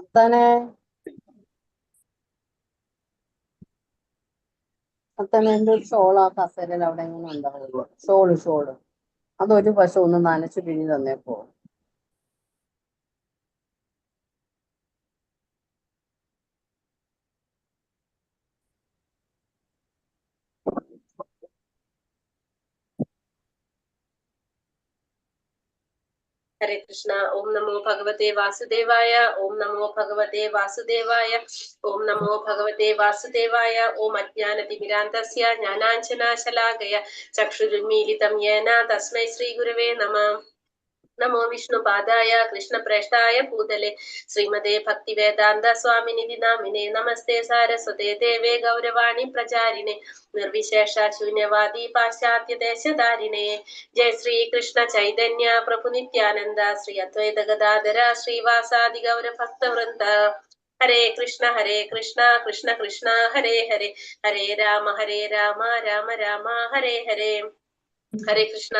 അത്തനെ എന്റെ ഒരു ഷോൾ ആ കസേരയിൽ അവിടെ എങ്ങനെ ഉണ്ടാവുള്ളൂ. ഷോള് അതൊരു വശം ഒന്ന് നനച്ച് പിഴിഞ്ഞ് തന്നേപ്പോ. ഹരേ കൃഷ്ണ. ഓം നമോ ഭഗവതേ വാസുദേവായ. ഓം നമോ ഭഗവതേ വാസുദേവായ. ഓം നമോ ഭഗവതേ വാസുദേവായ. ഓം അജ്ഞാനതിമിരാന്തസ്യ ജ്ഞാനാഞ്ജനാശലാകയ ചക്ഷുരുന്മീലിതം യേന തസ്മൈ ശ്രീ ഗുരവേ നമഃ. നമോ വിഷ്ണുപാദായ കൃഷ്ണപ്രേഷ്ഠായ ഭൂതലെ ശ്രീമതേ ഭക്തിവേദാന്ത സ്വാമിനിധി നാമിനെ. നമസ്തേ സാരസ്വതേ ദേവേ ഗൗരവാണി പ്രചാരിണേ നിർവിശേഷ ശൂന്യവാദി പാശ്ചാത്യ ദേശധാരിണേ. ജയ ശ്രീ കൃഷ്ണ ചൈതന്യ പ്രഭു നിത്യാനന്ദ ശ്രീ അദ്വൈത ഗദാധര ശ്രീവാസാദി ഗൗര ഭക്തവൃന്ദ. ഹരേ കൃഷ്ണ കൃഷ്ണ കൃഷ്ണ ഹരേ ഹരേ, ഹരേ രാമ രാമ രാമ ഹരേ ഹരേ. ഹരേ കൃഷ്ണ.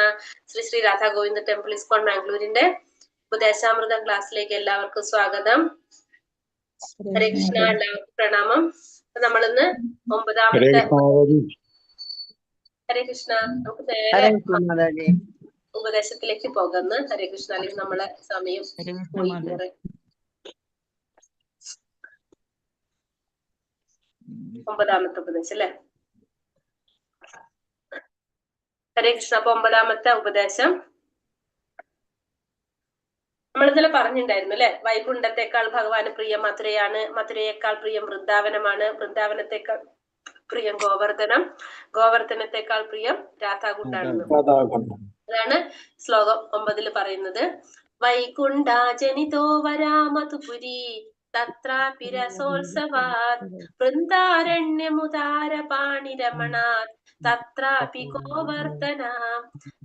ശ്രീ ശ്രീ രാധാ ഗോവിന്ദ ടെമ്പിൾ ഇസ്കോൺ മാംഗ്ലൂരിന്റെ ഉപദേശാമൃതം ക്ലാസ്സിലേക്ക് എല്ലാവർക്കും സ്വാഗതം. ഹരേ കൃഷ്ണ. എല്ലാവർക്കും പ്രണാമം. നമ്മളിന്ന് 9ാമത്തെ. ഹരേ കൃഷ്ണ. നമുക്ക് നേരെ ഉപദേശത്തിലേക്ക് പോകുന്നു. ഹരേ കൃഷ്ണ. അല്ലെങ്കിൽ നമ്മളെ സമയം 9ാമത്തെ ഉപദേശം അല്ലെ. ഹരേ കൃഷ്ണ. അപ്പൊ 9ാമത്തെ ഉപദേശം നമ്മൾ ഇന്നലെ പറഞ്ഞിട്ടുണ്ടായിരുന്നു അല്ലെ. വൈകുണ്ഠത്തെക്കാൾ ഭഗവാന് പ്രിയം മധുരയാണ്, മധുരയേക്കാൾ പ്രിയം വൃന്ദാവനമാണ്, വൃന്ദാവനത്തെക്കാൾ പ്രിയം ഗോവർദ്ധനം, ഗോവർദ്ധനത്തെക്കാൾ പ്രിയം രാധാകുണ്ടാണെന്ന്. അതാണ് ശ്ലോകം 9 പറയുന്നത്. വൈകുണ്ഠാജനിതോ വരാമധുപുരി തത്രാപി രസോത്സവാത് വൃന്ദാരണ്യമുദാരപാണിരമണാത് തത്രാപി ഗോവർദ്ധന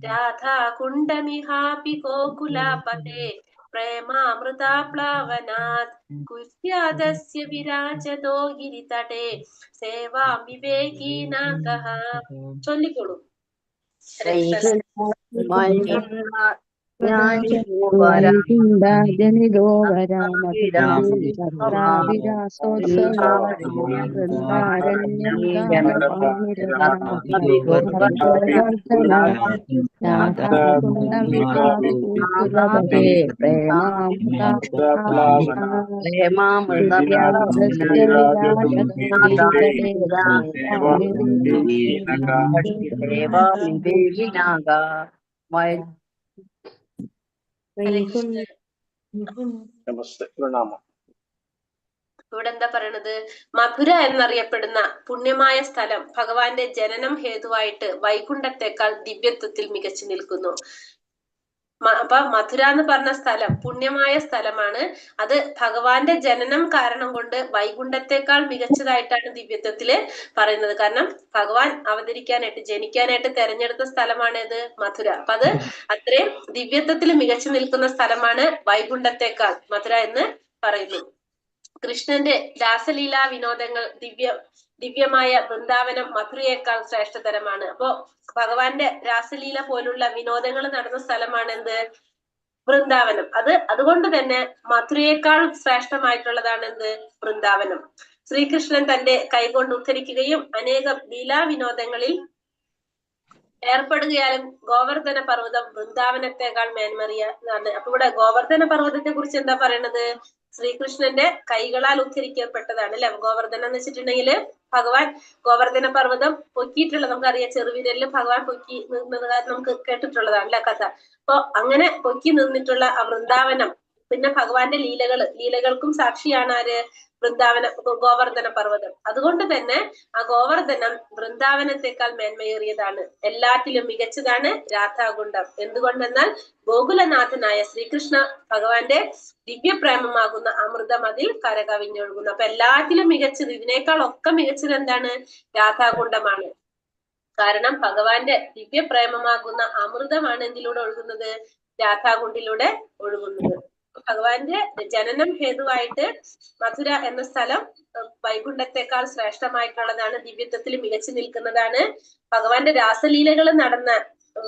രാധാകുണ്ഡമിഹാപി ഗോകുലാപതേ പ്രേമാമൃതാപ്ലാവനാത് കുര്യാദസ്യ വിരാജതോ ഗിരിതടേ സേവാം വിവേകീനാകഃ. ചൊല്ലിക്കോളൂ. വൈകുണ്ഠാജനിതോ നമസ്തേ പ്രണാമം. ഇവിടെ എന്താ പറയണത്? മധുര എന്നറിയപ്പെടുന്ന പുണ്യമായ സ്ഥലം ഭഗവാന്റെ ജനനം ഹേതുവായിട്ട് വൈകുണ്ഠത്തെക്കാൾ ദിവ്യത്വത്തിൽ മികച്ചു നിൽക്കുന്നു. അപ്പൊ മധുര എന്ന് പറഞ്ഞ സ്ഥലം പുണ്യമായ സ്ഥലമാണ്. അത് ഭഗവാന്റെ ജനനം കാരണം കൊണ്ട് വൈകുണ്ഠത്തെക്കാൾ മികച്ചതായിട്ടാണ് ദിവ്യത്വത്തില് പറയുന്നത്. കാരണം ഭഗവാൻ അവതരിക്കാനായിട്ട് ജനിക്കാനായിട്ട് തെരഞ്ഞെടുത്ത സ്ഥലമാണ് ഇത് മധുര. അപ്പൊ അത് അത്രയും ദിവ്യത്വത്തിൽ മികച്ചു നിൽക്കുന്ന സ്ഥലമാണ് വൈകുണ്ഠത്തെക്കാൾ മധുര എന്ന് പറയുന്നു. കൃഷ്ണന്റെ രാസലീലാ വിനോദങ്ങൾ ദിവ്യമായ വൃന്ദാവനം മധുരയേക്കാൾ ശ്രേഷ്ഠതരമാണ്. അപ്പോ ഭഗവാന്റെ രാസലീല പോലുള്ള വിനോദങ്ങൾ നടന്ന സ്ഥലമാണ് എന്ത്? വൃന്ദാവനം. അതുകൊണ്ട് തന്നെ മധുരയേക്കാൾ ശ്രേഷ്ഠമായിട്ടുള്ളതാണ് എന്ത്? വൃന്ദാവനം. ശ്രീകൃഷ്ണൻ തന്റെ കൈകൊണ്ട് ഉദ്ധരിക്കുകയും അനേകം ലീലാ വിനോദങ്ങളിൽ ഏർപ്പെടുകയാലും ഗോവർദ്ധന പർവ്വതം വൃന്ദാവനത്തെക്കാൾ മേന്മറിയാണ്. അപ്പൊ ഇവിടെ ഗോവർദ്ധന പർവ്വതത്തെ കുറിച്ച് എന്താ പറയണത്? ശ്രീകൃഷ്ണന്റെ കൈകളാൽ ഉദ്ധരിക്കപ്പെട്ടതാണ് അല്ലെ. ഗോവർദ്ധനം എന്ന് വെച്ചിട്ടുണ്ടെങ്കിൽ ഭഗവാൻ ഗോവർദ്ധന പർവ്വതം പൊക്കിയിട്ടുള്ളത് നമുക്കറിയാം. ചെറുവിരലിൽ ഭഗവാൻ പൊക്കി നിന്നത് നമുക്ക് കേട്ടിട്ടുള്ളതാണ് അല്ലെ കഥ. അപ്പൊ അങ്ങനെ പൊക്കി നിന്നിട്ടുള്ള ആ വൃന്ദാവനം, പിന്നെ ഭഗവാന്റെ ലീലകൾക്കും സാക്ഷിയാണ് ആര്? ഗോവർദ്ധന പർവ്വതം. അതുകൊണ്ട് തന്നെ ആ ഗോവർദ്ധനം വൃന്ദാവനത്തെക്കാൾ മേന്മയേറിയതാണ്, എല്ലാറ്റിലും മികച്ചതാണ് രാധാകുണ്ഡം. എന്തുകൊണ്ടെന്നാൽ ഗോകുലനാഥനായ ശ്രീകൃഷ്ണ ഭഗവാന്റെ ദിവ്യപ്രേമമാകുന്ന അമൃതം അതിൽ കരകവിഞ്ഞൊഴുകുന്നു. അപ്പൊ എല്ലാറ്റിലും മികച്ചത്, ഇതിനേക്കാൾ ഒക്കെ മികച്ചത് എന്താണ്? രാധാകുണ്ഡമാണ്. കാരണം ഭഗവാന്റെ ദിവ്യപ്രേമമാകുന്ന അമൃതമാണ് എന്തിലൂടെ ഒഴുകുന്നത്? രാധാകുണ്ടിലൂടെ ഒഴുകുന്നത്. ഭഗവാന്റെ ജനനം ഹേതുവായിട്ട് മധുര എന്ന സ്ഥലം വൈകുണ്ഠത്തെക്കാൾ ശ്രേഷ്ഠമായിട്ടുള്ളതാണ്, ദിവ്യത്വത്തിൽ മികച്ചു നിൽക്കുന്നതാണ്. ഭഗവാന്റെ രാസലീലകൾ നടന്ന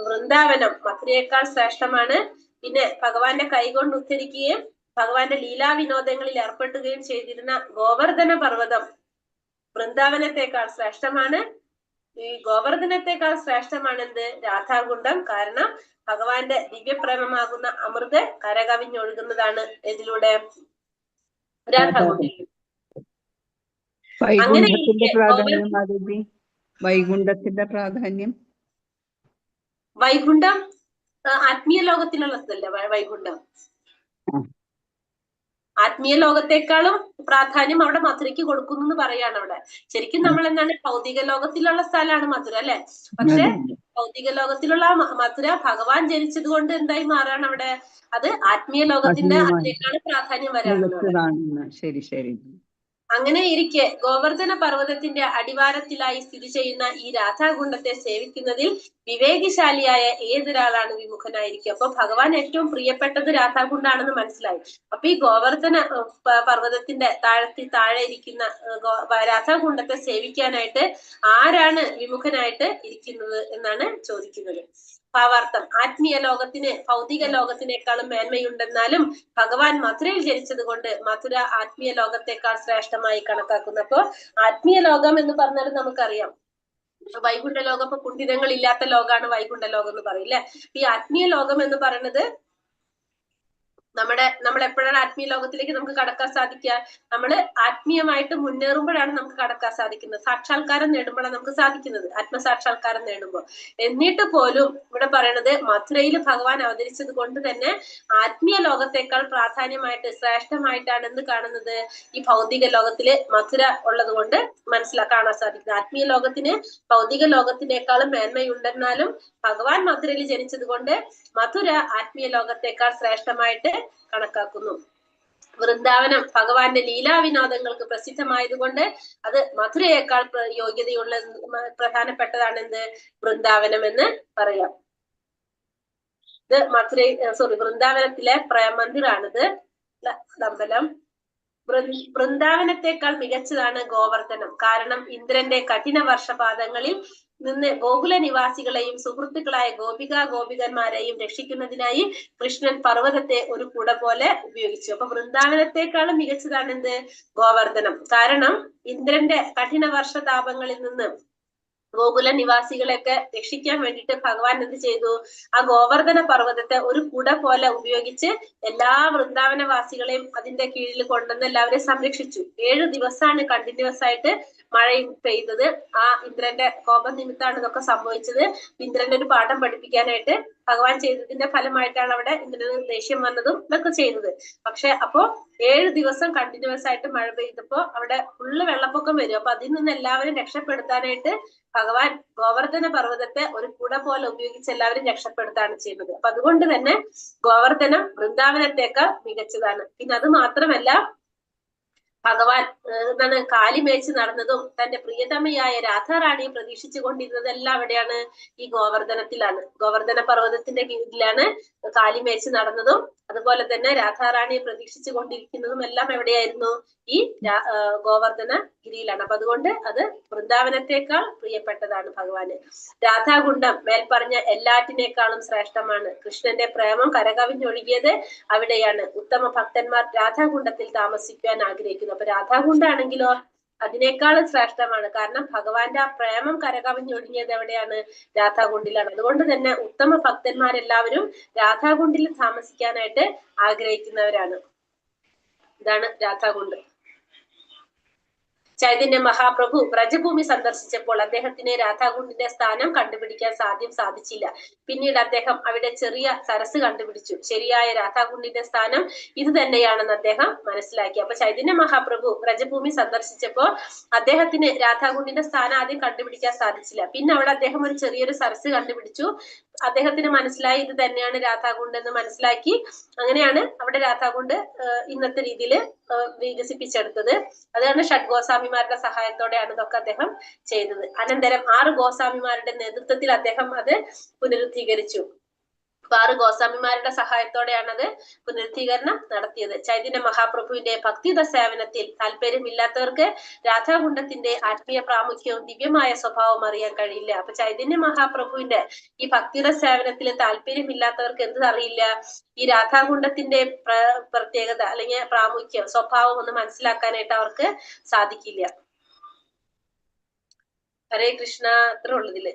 വൃന്ദാവനം മധുരയേക്കാൾ ശ്രേഷ്ഠമാണ്. പിന്നെ ഭഗവാന്റെ കൈകൊണ്ട് ഉദ്ധരിക്കുകയും ഭഗവാന്റെ ലീലാവിനോദങ്ങളിൽ ഏർപ്പെടുകയും ചെയ്തിരുന്ന ഗോവർദ്ധന പർവ്വതം വൃന്ദാവനത്തെക്കാൾ ശ്രേഷ്ഠമാണ്. ഈ ഗോവർദ്ധനത്തെക്കാൾ ശ്രേഷ്ഠമാണെന്ത്? രാധാകുണ്ഡം. കാരണം ഭഗവാന്റെ ദിവ്യപ്രേമമാകുന്ന അമൃത് കരകവിഞ്ഞൊഴുകുന്നതാണ് ഇതിലൂടെ രാധാകുണ്ഡം. അങ്ങനെ വൈകുണ്ഠത്തിന്റെ പ്രാധാന്യം വൈകുണ്ഠം ആത്മീയ ലോകത്തിലുള്ള സ്ഥലല്ലേ വൈകുണ്ഠം. ആത്മീയ ലോകത്തെക്കാളും പ്രാധാന്യം അവിടെ മധുരയ്ക്ക് കൊടുക്കുന്നു എന്ന് പറയാണ് അവിടെ. ശരിക്കും നമ്മൾ എന്താണ് ഭൗതിക ലോകത്തിലുള്ള സ്ഥലമാണ് മധുര അല്ലെ. പക്ഷെ ഭൗതിക ലോകത്തിലുള്ള മധുര ഭഗവാൻ ജനിച്ചത് കൊണ്ട് എന്തായി മാറാണ് അവിടെ? അത് ആത്മീയ ലോകത്തിന്റെ അതിനേക്കാളും പ്രാധാന്യം വരാണ്. ശരി ശരി. അങ്ങനെ ഇരിക്കെ ഗോവർദ്ധന പർവ്വതത്തിന്റെ അടിവാരത്തിലായി സ്ഥിതി ചെയ്യുന്ന ഈ രാധാകുണ്ഡത്തെ സേവിക്കുന്നതിൽ വിവേകശാലിയായ ഏതൊരാളാണ് വിമുഖനായിരിക്കുക. അപ്പൊ ഭഗവാൻ ഏറ്റവും പ്രിയപ്പെട്ടത് രാധാകുണ്ടാണെന്ന് മനസ്സിലായി. അപ്പൊ ഈ ഗോവർദ്ധന പർവ്വതത്തിന്റെ താഴെ ഇരിക്കുന്ന രാധാകുണ്ഡത്തെ സേവിക്കാനായിട്ട് ആരാണ് വിമുഖനായിട്ട് ഇരിക്കുന്നത് എന്നാണ് ചോദിക്കുന്നത്. ഭാവാർത്ഥം: ആത്മീയ ലോകത്തിന് ഭൗതിക ലോകത്തിനേക്കാളും മേന്മയുണ്ടെന്നാലും ഭഗവാൻ മധുരയിൽ ജനിച്ചത് കൊണ്ട് മധുര ആത്മീയ ലോകത്തെക്കാൾ ശ്രേഷ്ഠമായി കണക്കാക്കുന്നു. അപ്പോ ആത്മീയ ലോകം എന്ന് പറഞ്ഞാൽ നമുക്കറിയാം വൈകുണ്ഠ ലോകം. ഇപ്പൊ കുണ്ഠിതങ്ങൾ ഇല്ലാത്ത ലോകമാണ് വൈകുണ്ഠ ലോകം എന്ന് പറയില്ലേ. ഈ ആത്മീയ ലോകം എന്ന് പറയുന്നത് നമ്മൾ എപ്പോഴാണ് ആത്മീയ ലോകത്തിലേക്ക് നമുക്ക് കടക്കാൻ സാധിക്കുക? നമ്മൾ ആത്മീയമായിട്ട് മുന്നേറുമ്പോഴാണ് നമുക്ക് കടക്കാൻ സാധിക്കുന്നത്. സാക്ഷാത്കാരം നേടുമ്പോഴാണ് നമുക്ക് സാധിക്കുന്നത്, ആത്മസാക്ഷാത്കാരം നേടുമ്പോൾ. എന്നിട്ട് പോലും ഇവിടെ പറയണത് മഥുരയിൽ ഭഗവാൻ അവതരിച്ചത് കൊണ്ട് തന്നെ ആത്മീയ ലോകത്തെക്കാൾ പ്രാധാന്യമായിട്ട് ശ്രേഷ്ഠമായിട്ടാണ് എന്ത് കാണുന്നത്? ഈ ഭൗതിക ലോകത്തില് മഥുര ഉള്ളത് കൊണ്ട് കാണാൻ സാധിക്കുന്നത്. ആത്മീയ ലോകത്തിന് ഭൗതിക ലോകത്തിനേക്കാളും മേന്മയുണ്ടെന്നാലും ഭഗവാൻ മഥുരയിൽ ജനിച്ചത് കൊണ്ട് മഥുര ആത്മീയ ലോകത്തെക്കാൾ ശ്രേഷ്ഠമായിട്ട് കണക്കാക്കുന്നു. വൃന്ദാവനം ഭഗവാന്റെ ലീലാവിനോദങ്ങൾക്ക് പ്രസിദ്ധമായതുകൊണ്ട് അത് മധുരയേക്കാൾ യോഗ്യതയുള്ള പ്രധാനപ്പെട്ടതാണ് എന്ത്? വൃന്ദാവനം എന്ന് പറയാം. ഇത് വൃന്ദാവനത്തിലെ പ്രേമന്ദിറാണിത്, അമ്പലം. വൃന്ദാവനത്തെക്കാൾ മികച്ചതാണ് ഗോവർദ്ധനം. കാരണം ഇന്ദ്രന്റെ കഠിന വർഷപാതങ്ങളിൽ നിന്ന് ഗോകുല നിവാസികളെയും സുഹൃത്തുക്കളായ ഗോപികന്മാരെയും രക്ഷിക്കുന്നതിനായി കൃഷ്ണൻ പർവ്വതത്തെ ഒരു കുട പോലെ ഉപയോഗിച്ചു. അപ്പൊ വൃന്ദാവനത്തെക്കാളും മികച്ചതാണ് എന്ത്? ഗോവർദ്ധനം. കാരണം ഇന്ദ്രന്റെ കഠിന വർഷതാപങ്ങളിൽ നിന്ന് ഗോകുല നിവാസികളെയൊക്കെ രക്ഷിക്കാൻ വേണ്ടിയിട്ട് ഭഗവാൻ എന്ത് ചെയ്തു? ആ ഗോവർദ്ധന പർവ്വതത്തെ ഒരു കുട പോലെ ഉപയോഗിച്ച് എല്ലാ വൃന്ദാവനവാസികളെയും അതിന്റെ കീഴിൽ കൊണ്ടുവന്ന് എല്ലാവരെയും സംരക്ഷിച്ചു. 7 ദിവസമാണ് കണ്ടിന്യൂസ് ആയിട്ട് മഴ പെയ്തത്. ആ ഇന്ദ്രന്റെ കോപം നിമിത്താണ് ഇതൊക്കെ സംഭവിച്ചത്. ഇന്ദ്രന്റെ ഒരു പാഠം പഠിപ്പിക്കാനായിട്ട് ഭഗവാൻ ചെയ്തതിന്റെ ഫലമായിട്ടാണ് അവിടെ ഇന്ദ്രന് ദേഷ്യം വന്നതും ഇതൊക്കെ ചെയ്തത്. പക്ഷെ അപ്പോ 7 ദിവസം കണ്ടിന്യൂസ് ആയിട്ട് മഴ പെയ്തപ്പോ അവിടെ ഫുള്ള് വെള്ളപ്പൊക്കം വരും. അപ്പൊ അതിൽ നിന്ന് എല്ലാവരും രക്ഷപ്പെടുത്താനായിട്ട് ഭഗവാൻ ഗോവർദ്ധന പർവ്വതത്തെ ഒരു കുട പോലെ ഉപയോഗിച്ച് എല്ലാവരും രക്ഷപ്പെടുത്താണ് ചെയ്യുന്നത്. അപ്പൊ അതുകൊണ്ട് തന്നെ ഗോവർദ്ധനം വൃന്ദാവനത്തേക്കാൾ മികച്ചതാണ്. പിന്നെ അത് മാത്രമല്ല, ഭഗവാൻ എന്താണ് കാലിമേച്ച് നടന്നതും തന്റെ പ്രിയതമയായ രാധാറാണിയെ പ്രതീക്ഷിച്ചു കൊണ്ടിരുന്നതെല്ലാം എവിടെയാണ്? ഈ ഗോവർദ്ധനത്തിലാണ്. ഗോവർദ്ധന പർവ്വതത്തിന്റെ കീഴിലാണ് കാലിമേച്ച് നടന്നതും അതുപോലെ തന്നെ രാധാറാണിയെ പ്രതീക്ഷിച്ചു കൊണ്ടിരിക്കുന്നതും എല്ലാം എവിടെയായിരുന്നു? ഈ ഗോവർദ്ധന ഗിരിയിലാണ്. അപ്പൊ അതുകൊണ്ട് അത് വൃന്ദാവനത്തെക്കാൾ പ്രിയപ്പെട്ടതാണ് ഭഗവാന്. രാധാകുണ്ഡം മേൽപ്പറഞ്ഞ എല്ലാറ്റിനേക്കാളും ശ്രേഷ്ഠമാണ്. കൃഷ്ണന്റെ പ്രേമം കരകവിഞ്ഞൊഴുകിയത് അവിടെയാണ്. ഉത്തമ ഭക്തന്മാർ രാധാകുണ്ഡത്തിൽ താമസിക്കുവാൻ ആഗ്രഹിക്കുന്നു. അപ്പൊ രാധാകുണ്ടാണെങ്കിലോ അതിനേക്കാളും ശ്രേഷ്ഠമാണ്. കാരണം ഭഗവാന്റെ ആ പ്രേമം കരകവിഞ്ഞൊഴുകിയത് എവിടെയാണ്? രാധാകുണ്ടിലാണ്. അതുകൊണ്ട് തന്നെ ഉത്തമ ഭക്തന്മാരെല്ലാവരും രാധാകുണ്ടിൽ താമസിക്കാനായിട്ട് ആഗ്രഹിക്കുന്നവരാണ്. ഇതാണ് രാധാകുണ്ട്. ചൈതന്യ മഹാപ്രഭു വ്രജഭൂമി സന്ദർശിച്ചപ്പോൾ അദ്ദേഹത്തിന് രാധാകുണ്ടിന്റെ സ്ഥാനം കണ്ടുപിടിക്കാൻ സാധിച്ചില്ല. പിന്നീട് അദ്ദേഹം അവിടെ ചെറിയ സരസ് കണ്ടുപിടിച്ചു. ശരിയായ രാധാകുണ്ടിന്റെ സ്ഥാനം ഇത് തന്നെയാണെന്ന് അദ്ദേഹം മനസ്സിലാക്കി. അപ്പൊ ചൈതന്യ മഹാപ്രഭു വ്രജഭൂമി സന്ദർശിച്ചപ്പോ അദ്ദേഹത്തിന് രാധാകുണ്ടിന്റെ സ്ഥാനം ആദ്യം കണ്ടുപിടിക്കാൻ സാധിച്ചില്ല. പിന്നെ അവിടെ അദ്ദേഹം ഒരു ചെറിയൊരു സരസ് കണ്ടുപിടിച്ചു. അദ്ദേഹത്തിന് മനസ്സിലായി ഇത് തന്നെയാണ് രാധാകുണ്ട് എന്ന് മനസ്സിലാക്കി. അങ്ങനെയാണ് അവിടെ രാധാകുണ്ട് ഇന്നത്തെ രീതിയിൽ വികസിപ്പിച്ചെടുത്തത്. അതാണ് ഷഡ്ഗോസ്വാമിമാരുടെ സഹായത്തോടെയാണ് ഇതൊക്കെ അദ്ദേഹം ചെയ്തത്. അനന്തരം 6 ഗോസ്വാമിമാരുടെ നേതൃത്വത്തിൽ അദ്ദേഹം അത് പുനരുദ്ധീകരിച്ചു. 6 ഗോസ്വാമിമാരുടെ സഹായത്തോടെയാണത് പുനരുദ്ധീകരണം നടത്തിയത്. ചൈതന്യ മഹാപ്രഭുവിന്റെ ഭക്തിയുത സേവനത്തിൽ താല്പര്യമില്ലാത്തവർക്ക് രാധാകുണ്ഡത്തിന്റെ ആത്മീയ പ്രാമുഖ്യവും ദിവ്യമായ സ്വഭാവവും അറിയാൻ കഴിയില്ല. അപ്പൊ ചൈതന്യ മഹാപ്രഭുവിന്റെ ഈ ഭക്തിയുത സേവനത്തിൽ താല്പര്യമില്ലാത്തവർക്ക് എന്ത് അറിയില്ല? ഈ രാധാകുണ്ഡത്തിന്റെ പ്രത്യേകത അല്ലെങ്കിൽ പ്രാമുഖ്യം, സ്വഭാവം ഒന്ന് മനസ്സിലാക്കാനായിട്ട് അവർക്ക് സാധിക്കില്ല. ഹരേ കൃഷ്ണ. അത്ര ഉള്ളതില്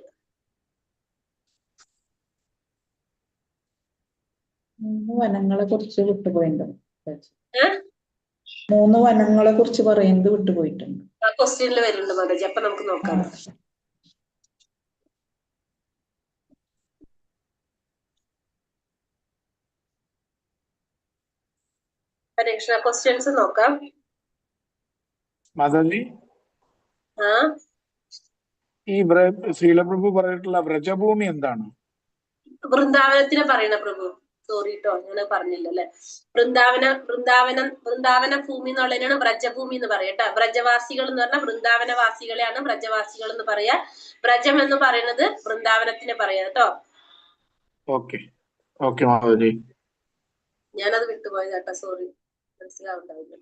3 വനങ്ങളെ കുറിച്ച് വിട്ടുപോയിട്ടുണ്ട്. 3 വനങ്ങളെ കുറിച്ച് പറയുന്നത് വിട്ടുപോയിട്ടുണ്ട്. ക്വസ്റ്റ്യനിൽ വരുന്നുണ്ട് മാതാജി, അപ്പൊ നമുക്ക് നോക്കാം. ഹരേ കൃഷ്ണ. ക്വസ്റ്റ്യൻസ് നോക്കാം. മാതാജി, ഈ ശ്രീലപ്രഭു പറഞ്ഞിട്ടുള്ള വ്രജഭൂമി എന്താണ്? വൃന്ദാവനത്തിന് പറയണ പ്രഭു. സോറി കേട്ടോ, ഞാൻ പറഞ്ഞില്ല അല്ലെ. വൃന്ദാവന ഭൂമി എന്നുള്ളതിനാണ് വ്രജഭൂമി എന്ന് പറയാ കേട്ടോ. വ്രജവാസികൾ എന്ന് പറഞ്ഞാൽ വൃന്ദാവനവാസികളെയാണ് വ്രജവാസികൾ എന്ന് പറയാ. വ്രജം എന്ന് പറയുന്നത് വൃന്ദാവനത്തിന് പറയാ കേട്ടോ. ഓക്കെ ഓക്കെ മാതാജി, ഞാനത് വിട്ടുപോയത് കേട്ടോ, സോറി, മനസ്സിലാവുണ്ടാവില്ല.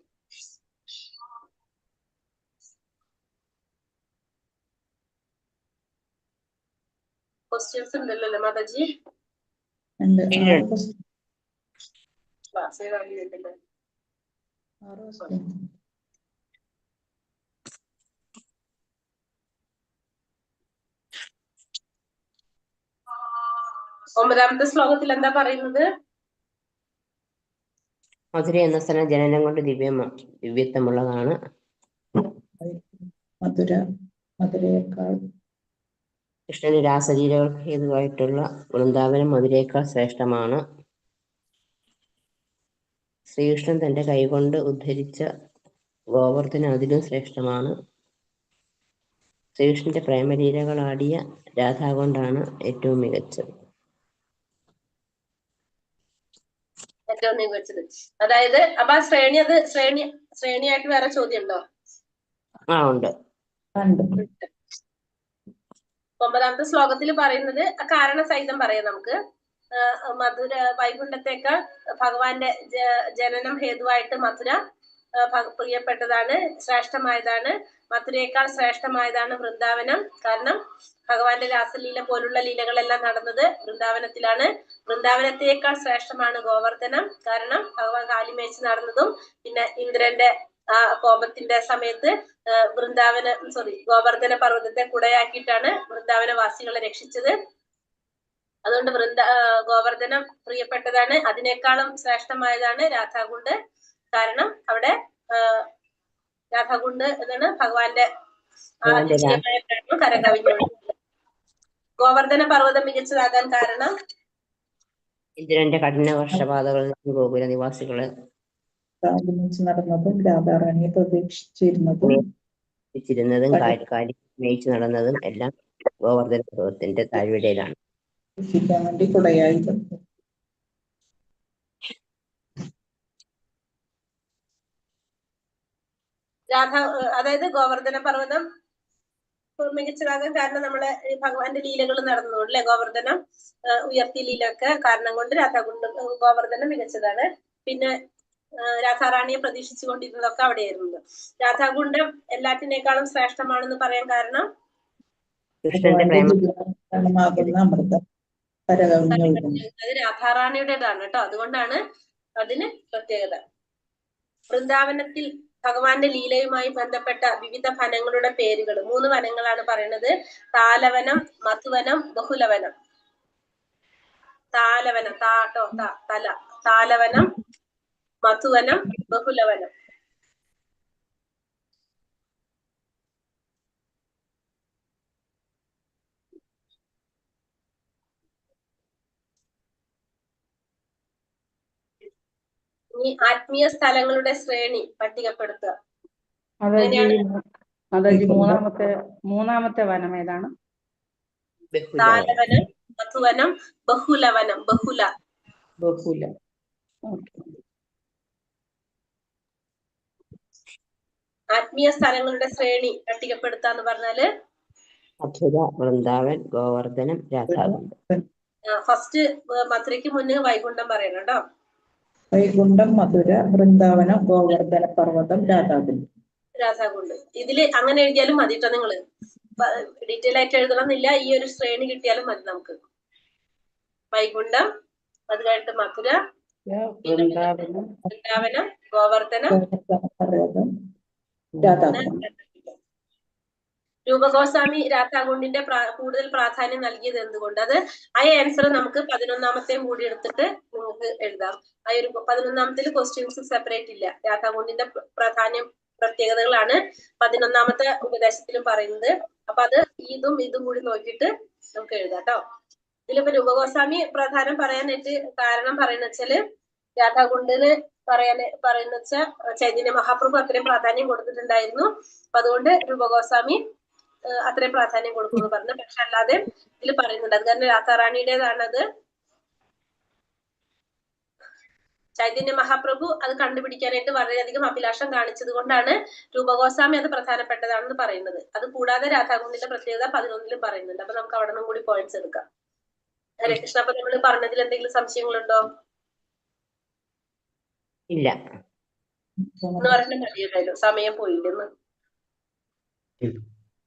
ക്വസ്റ്റ്യൻസ് ഉണ്ടല്ലോ മാതാജി? ഒമ്പതാമത്തെ ശ്ലോകത്തിൽ എന്താ പറയുന്നത്? മധുര എന്ന സ്ഥലം ജനനം കൊണ്ട് ദിവ്യത്വമുള്ളതാണ്. മധുരയേക്കാൾ കൃഷ്ണന് രാസലീലകൾക്ക് ഹേതുവായിട്ടുള്ള വൃന്ദാവനം മധുരയേക്കാൾ ശ്രേഷ്ഠമാണ്. ശ്രീകൃഷ്ണൻ തന്റെ കൈകൊണ്ട് ഉദ്ധരിച്ച ഗോവർദ്ധന അതിലും ശ്രേഷ്ഠമാണ്. ശ്രീകൃഷ്ണന്റെ പ്രേമലീലകൾ ആടിയ രാധാകൊണ്ടാണ് ഏറ്റവും മികച്ചത്. ഏറ്റവും മികച്ചത്. അതായത് അപ്പൊ ആ ശ്രേണിയായിട്ട് വേറെ ചോദ്യം ഉണ്ടോ? ഉണ്ട്. 9ാമത്തെ ശ്ലോകത്തിൽ പറയുന്നത് കാരണസഹിതം പറയാം നമുക്ക്. മധുര വൈകുണ്ഠത്തേക്കാൾ ഭഗവാന്റെ ജനനം ഹേതുവായിട്ട് മധുര പ്രിയപ്പെട്ടതാണ്, ശ്രേഷ്ഠമായതാണ്. മധുരയേക്കാൾ ശ്രേഷ്ഠമായതാണ് വൃന്ദാവനം. കാരണം ഭഗവാന്റെ രാസലീല പോലുള്ള ലീലകളെല്ലാം നടന്നത് വൃന്ദാവനത്തിലാണ്. വൃന്ദാവനത്തേക്കാൾ ശ്രേഷ്ഠമാണ് ഗോവർദ്ധനം. കാരണം ഭഗവാൻ കാലിമേച്ച് നടന്നതും പിന്നെ ഇന്ദ്രന്റെ ആ കോപത്തിന്റെ സമയത്ത് ഗോവർദ്ധന പർവ്വതത്തെ കുടയാക്കിയിട്ടാണ് വൃന്ദാവനവാസികളെ രക്ഷിച്ചത്. അതുകൊണ്ട് ഗോവർദ്ധനം പ്രിയപ്പെട്ടതാണ്. അതിനേക്കാളും ശ്രേഷ്ഠമായതാണ് രാധാകുണ്ട്. കാരണം അവിടെ രാധാകുണ്ട് എന്നാണ് ഭഗവാന്റെ അതിശയമായ പ്രേമം കരകവിഞ്ഞുകൊണ്ടിരുന്നത്. ഗോവർദ്ധന പർവ്വതം മികച്ചതാകാൻ കാരണം ഇന്ദ്രന്റെ കഠിന വർഷപാതകളിൽ നിന്ന് ഗോകുല നിവാസികളെ നടന്നതും രാധാറാണിയെ പ്രതീക്ഷിച്ചിരുന്നതും കാലി മേയിച്ചു നടന്നതും എല്ലാം ഗോവർദ്ധന പർവ്വതത്തിന്റെ താഴ്വരയിലാണ്. വേണ്ടി കുടയായിരുന്നു. അതായത് ഗോവർദ്ധന പർവ്വതം മികച്ചതാകാൻ കാരണം നമ്മളെ ഭഗവാന്റെ ലീലകൾ നടന്നതുകൊണ്ട് അല്ലെ. ഗോവർദ്ധനം ഉയർത്തിയ ലീലൊക്കെ കാരണം കൊണ്ട് ഗോവർദ്ധനം മികച്ചതാണ്. പിന്നെ രാധാറാണിയെ പ്രതീക്ഷിച്ചുകൊണ്ടിരുന്നതൊക്കെ അവിടെയായിരുന്നു. രാധാകുണ്ഡം എല്ലാറ്റിനേക്കാളും ശ്രേഷ്ഠമാണെന്ന് പറയാൻ കാരണം അത് രാധാറാണിയുടേതാണ് കേട്ടോ. അതുകൊണ്ടാണ് അതിന് പ്രത്യേകത. വൃന്ദാവനത്തിൽ ഭഗവാന്റെ ലീലയുമായി ബന്ധപ്പെട്ട വിവിധ വനങ്ങളുടെ പേരുകൾ 3 വനങ്ങളാണ് പറയുന്നത്. താലവനം, മധുവനം, ബഹുലവനം. താലവനം താലവനം, മധുവനം, ബഹുലവനം. ഇനി ആത്മീയ സ്ഥലങ്ങളുടെ ശ്രേണി പട്ടികപ്പെടുത്തുക. മാതാജി മൂന്നാമത്തെ വനം ഏതാണ്? താലവനം, മധുവനം, ബഹുലവനം. ബഹുല. ആത്മീയ സ്ഥലങ്ങളുടെ ശ്രേണി പട്ടികപ്പെടുത്താന്ന് പറഞ്ഞാല് മധുര, വൃന്ദാവൻ, ഗോവർദ്ധനം, രാധാകുണ്ഡം. ഫസ്റ്റ് മധുരയ്ക്ക് മുന്നേ വൈകുണ്ഠം പറയണം കേട്ടോ. വൈകുണ്ഠം, മധുര, വൃന്ദാവനം, ഗോവർദ്ധന പർവ്വതം, രാധാകുണ്ഡ്. രാധാകുണ്ട്. ഇതില് അങ്ങനെ എഴുതിയാലും മതി കേട്ടോ. നിങ്ങള് ഡീറ്റെയിൽ ആയിട്ട് എഴുതണമെന്നില്ല, ഈ ഒരു ശ്രേണി കിട്ടിയാലും മതി നമുക്ക്. വൈകുണ്ഠം, അത് കഴിഞ്ഞിട്ട് മധുര, വൃന്ദാവനം, വൃന്ദാവനം, ഗോവർദ്ധനം, ഗോവർദ്ധന പർവ്വതം, രാധാകുണ്ഡ്. രൂപഗോസ്വാമി രാധാകുണ്ടിന്റെ കൂടുതൽ പ്രാധാന്യം നൽകിയത് എന്തുകൊണ്ട്? അത് ആ ആൻസർ നമുക്ക് 11ാമത്തെയും കൂടി എടുത്തിട്ട് നിങ്ങൾക്ക് എഴുതാം. ആ ഒരു 11ാമത്തിൽ ക്വസ്റ്റ്യൻസ് സെപ്പറേറ്റ് ഇല്ല. രാധാകുണ്ടിന്റെ പ്രാധാന്യം പ്രത്യേകതകളാണ് 11ാമത്തെ ഉപദേശത്തിലും പറയുന്നത്. അപ്പൊ അത് ഇതും കൂടി നോക്കിയിട്ട് നമുക്ക് എഴുതാം കേട്ടോ. ഇതിലിപ്പോ രൂപഗോസ്വാമി പ്രധാനം പറയാനായിട്ട് കാരണം പറയുന്ന വെച്ചാല് രാധാകുണ്ടിന് പറയുന്ന വെച്ചാൽ ചൈതന്യ മഹാപ്രഭു അത്രയും പ്രാധാന്യം കൊടുത്തിട്ടുണ്ടായിരുന്നു. അപ്പൊ അതുകൊണ്ട് രൂപഗോസ്വാമി അത്രയും പ്രാധാന്യം കൊടുക്കുമെന്ന് പറഞ്ഞു. പക്ഷെ അല്ലാതെ ഇതിൽ പറയുന്നുണ്ട്, അത് കാരണം രാധാറാണിയുടേതാണത്. ചൈതന്യ മഹാപ്രഭു അത് കണ്ടുപിടിക്കാനായിട്ട് വളരെയധികം അഭിലാഷം കാണിച്ചത് കൊണ്ടാണ് രൂപഗോസ്വാമി അത് പ്രധാനപ്പെട്ടതാണെന്ന് പറയുന്നത്. അത് കൂടാതെ രാധാകുണ്ടിന്റെ പ്രത്യേകത 11ലും പറയുന്നുണ്ട്. അപ്പൊ നമുക്ക് അവിടെ നിന്നും കൂടി പോയിന്റ്സ് എടുക്കാം. ഹരേ കൃഷ്ണ, അപ്പൊ നമ്മൾ പറഞ്ഞതിൽ എന്തെങ്കിലും സംശയങ്ങളുണ്ടോ? ഇല്ല. എന്ന് പറഞ്ഞാൽ മതിയല്ലോ, സമയം പോയില്ലെന്ന്.